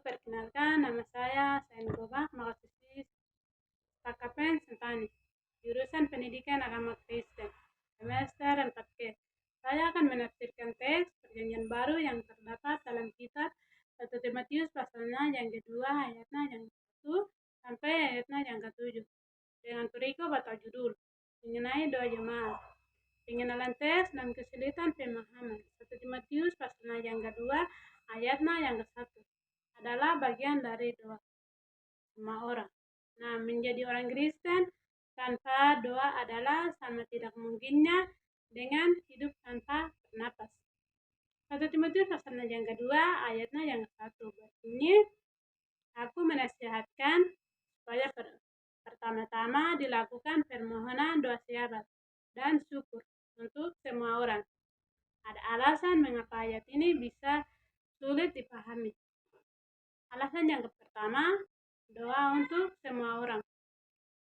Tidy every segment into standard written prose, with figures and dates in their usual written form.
perkenalkan nama saya Sain mahasiswi KKP Sentani, jurusan Pendidikan Agama Kristen, semester 4G. Saya akan menafsirkan teks perjanjian baru yang terdapat dalam kitab 1 Timotius pasalnya yang kedua ayatnya yang ke-1 sampai ayatnya yang ke-7 dengan perikop atau judul mengenai doa jemaat. Pengenalan teks dan kesulitan pemahaman. 1 Timotius pasalnya yang kedua ayatnya yang ke-1 adalah bagian dari doa semua orang. Nah, menjadi orang Kristen tanpa doa adalah sama tidak mungkinnya dengan hidup tanpa bernapas. 1 Timotius pasalnya yang kedua ayatnya yang ke-1 berbunyi, aku menasihatkan supaya pertama-tama dilakukan permohonan doa syafaat dan syukur untuk semua orang. Ada alasan mengapa ayat ini bisa sulit dipahami. Alasan yang pertama, doa untuk semua orang.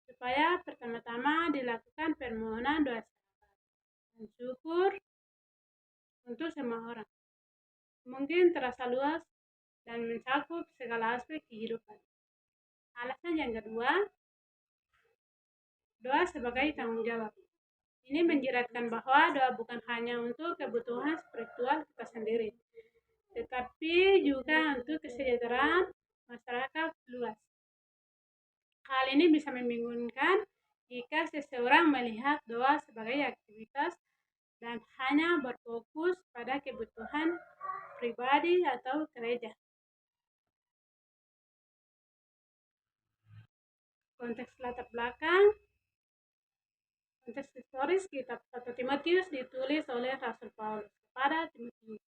Supaya pertama-tama dilakukan permohonan doa syafaat dan syukur untuk semua orang. Mungkin terasa luas dan mencakup segala aspek kehidupan. Alasan yang kedua, doa sebagai tanggung jawab. Ini menjelaskan bahwa doa bukan hanya untuk kebutuhan spiritual kita sendiri, tetapi juga untuk kesejahteraan masyarakat luas. Hal ini bisa membingungkan jika seseorang melihat doa sebagai aktivitas dan hanya berfokus pada kebutuhan pribadi atau gereja. Konteks latar belakang. Konteks historis kitab 1 Timotius ditulis oleh Rasul Paulus kepada Timotius,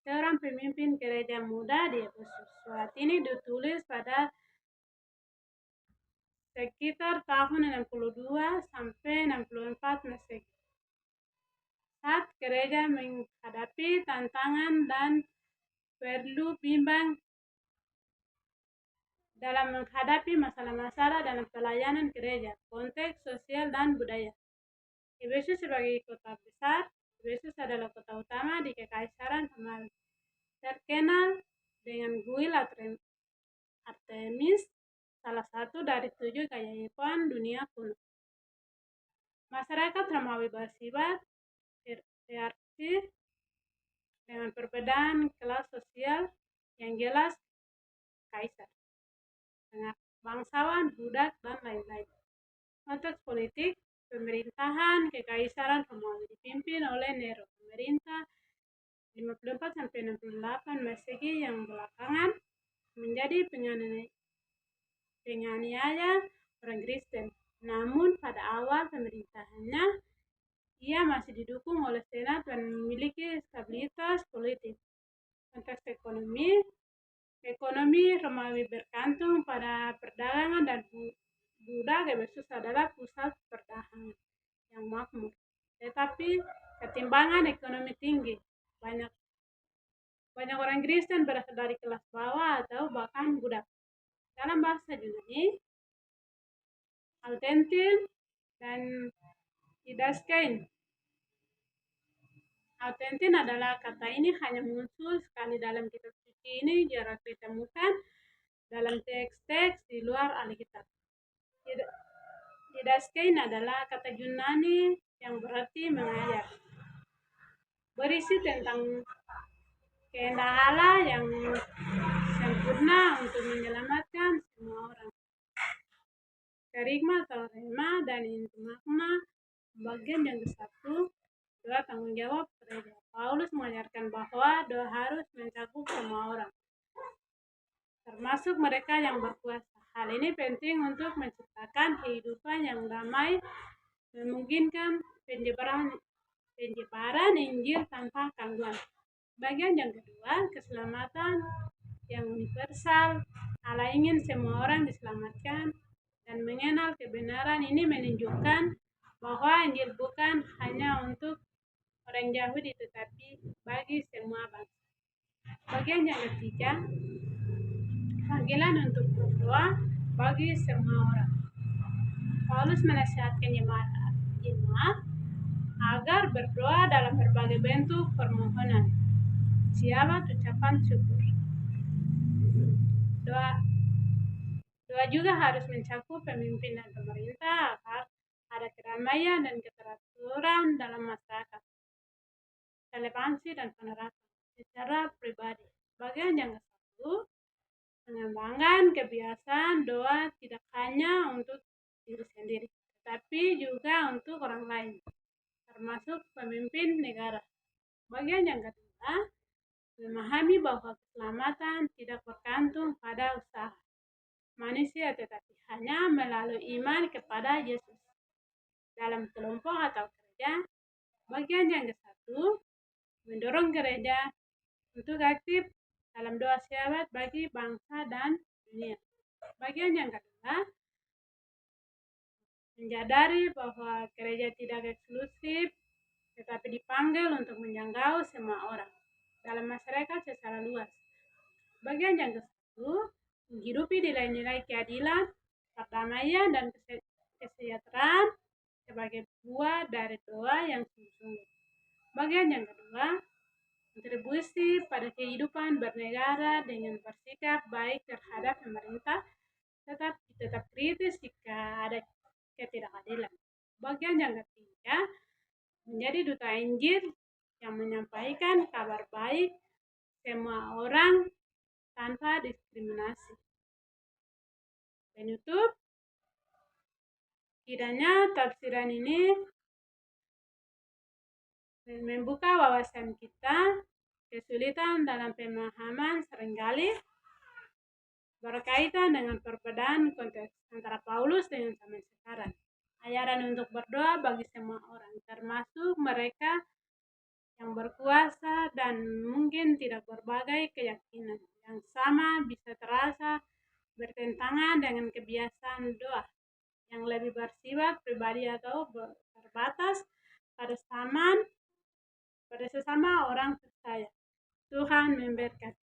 seorang pemimpin gereja muda di Efesus. Surat ini ditulis pada sekitar tahun 62 sampai 64 Masehi. Saat gereja menghadapi tantangan dan perlu bimbang dalam menghadapi masalah-masalah dalam pelayanan gereja, konteks sosial dan budaya. Efesus sebagai kota besar, Efesus adalah kota utama di Kekaisaran Romawi, terkenal dengan kuil Artemis, salah satu dari 7 keajaiban dunia kuno. Masyarakat Romawi bersifat hierarkis dengan perbedaan kelas sosial yang jelas, kaisar, bangsawan, budak, dan lain-lain. Konteks politik, pemerintahan Kekaisaran Romawi dipimpin oleh Nero, pemerintah 54-68 Masehi yang belakangan menjadi penganiaya orang Kristen. Namun pada awal pemerintahannya, ia masih didukung oleh Senat dan memiliki stabilitas politik. Konteks ekonomi Romawi bergantung pada perdagangan dan budak Efesus adalah pusat perdagangan yang makmur, tetapi ketimbangan ekonomi tinggi. Banyak orang Kristen berasal dari kelas bawah atau bahkan budak. Dalam bahasa Yunani, autentin dan didaskein. Autentin adalah kata ini hanya muncul sekali dalam kitab suci ini, jarang ditemukan dalam teks-teks di luar Alkitab. Didaskein adalah kata Yunani yang berarti mengajar, berisi tentang kehendak Allah yang sempurna untuk menyelamatkan semua orang. Kerigma atau rema dan inti makna bagian yang ke-1, doa tanggung jawab gereja. Paulus mengajarkan bahwa doa harus mencakup semua orang, termasuk mereka yang berkuasa. Hal ini penting untuk menciptakan kehidupan yang damai, memungkinkan penyebaran Injil tanpa gangguan. Bagian yang kedua, keselamatan yang universal. Allah ingin semua orang diselamatkan dan mengenal kebenaran ini menunjukkan bahwa Injil bukan hanya untuk orang Yahudi tetapi bagi semua bangsa. Bagian yang ketiga, panggilan untuk berdoa bagi semua orang. Paulus menasihatkan jemaat agar berdoa dalam berbagai bentuk permohonan, syafaat, ucapan syukur. Doa doa juga harus mencakup pemimpin dan pemerintah agar ada keramaian dan keteraturan dalam masyarakat, toleransi dan penerapan secara pribadi. Bagian yang ke-1, mengembangkan kebiasaan doa tidak hanya untuk diri sendiri, tapi juga untuk orang lain, termasuk pemimpin negara. Bagian yang kedua, memahami bahwa keselamatan tidak bergantung pada usaha manusia, tetapi hanya melalui iman kepada Yesus. Dalam kelompok atau gereja, bagian yang ke-1, mendorong gereja untuk aktif dalam doa syafaat bagi bangsa dan dunia. Bagian yang kedua, menyadari bahwa gereja tidak eksklusif, tetapi dipanggil untuk menjangkau semua orang dalam masyarakat secara luas. Bagian yang ke-1, menghidupi nilai-nilai keadilan, perdamaian, dan kesejahteraan sebagai buah dari doa yang sungguh-sungguh. Bagian yang kedua, kontribusi pada kehidupan bernegara dengan bersikap baik terhadap pemerintah, tetap kritis jika ada ketidakadilan. Bagian yang ketiga, menjadi duta Injil yang menyampaikan kabar baik semua orang tanpa diskriminasi. Penutup, kiranya tafsiran ini membuka wawasan kita. Kesulitan dalam pemahaman seringkali berkaitan dengan perbedaan konteks antara Paulus dengan zaman sekarang. Ajaran untuk berdoa bagi semua orang, termasuk mereka yang berkuasa dan mungkin tidak berbagai keyakinan yang sama, bisa terasa bertentangan dengan kebiasaan doa yang lebih bersifat pribadi atau terbatas pada sesama orang percaya. Tuhan memberkati.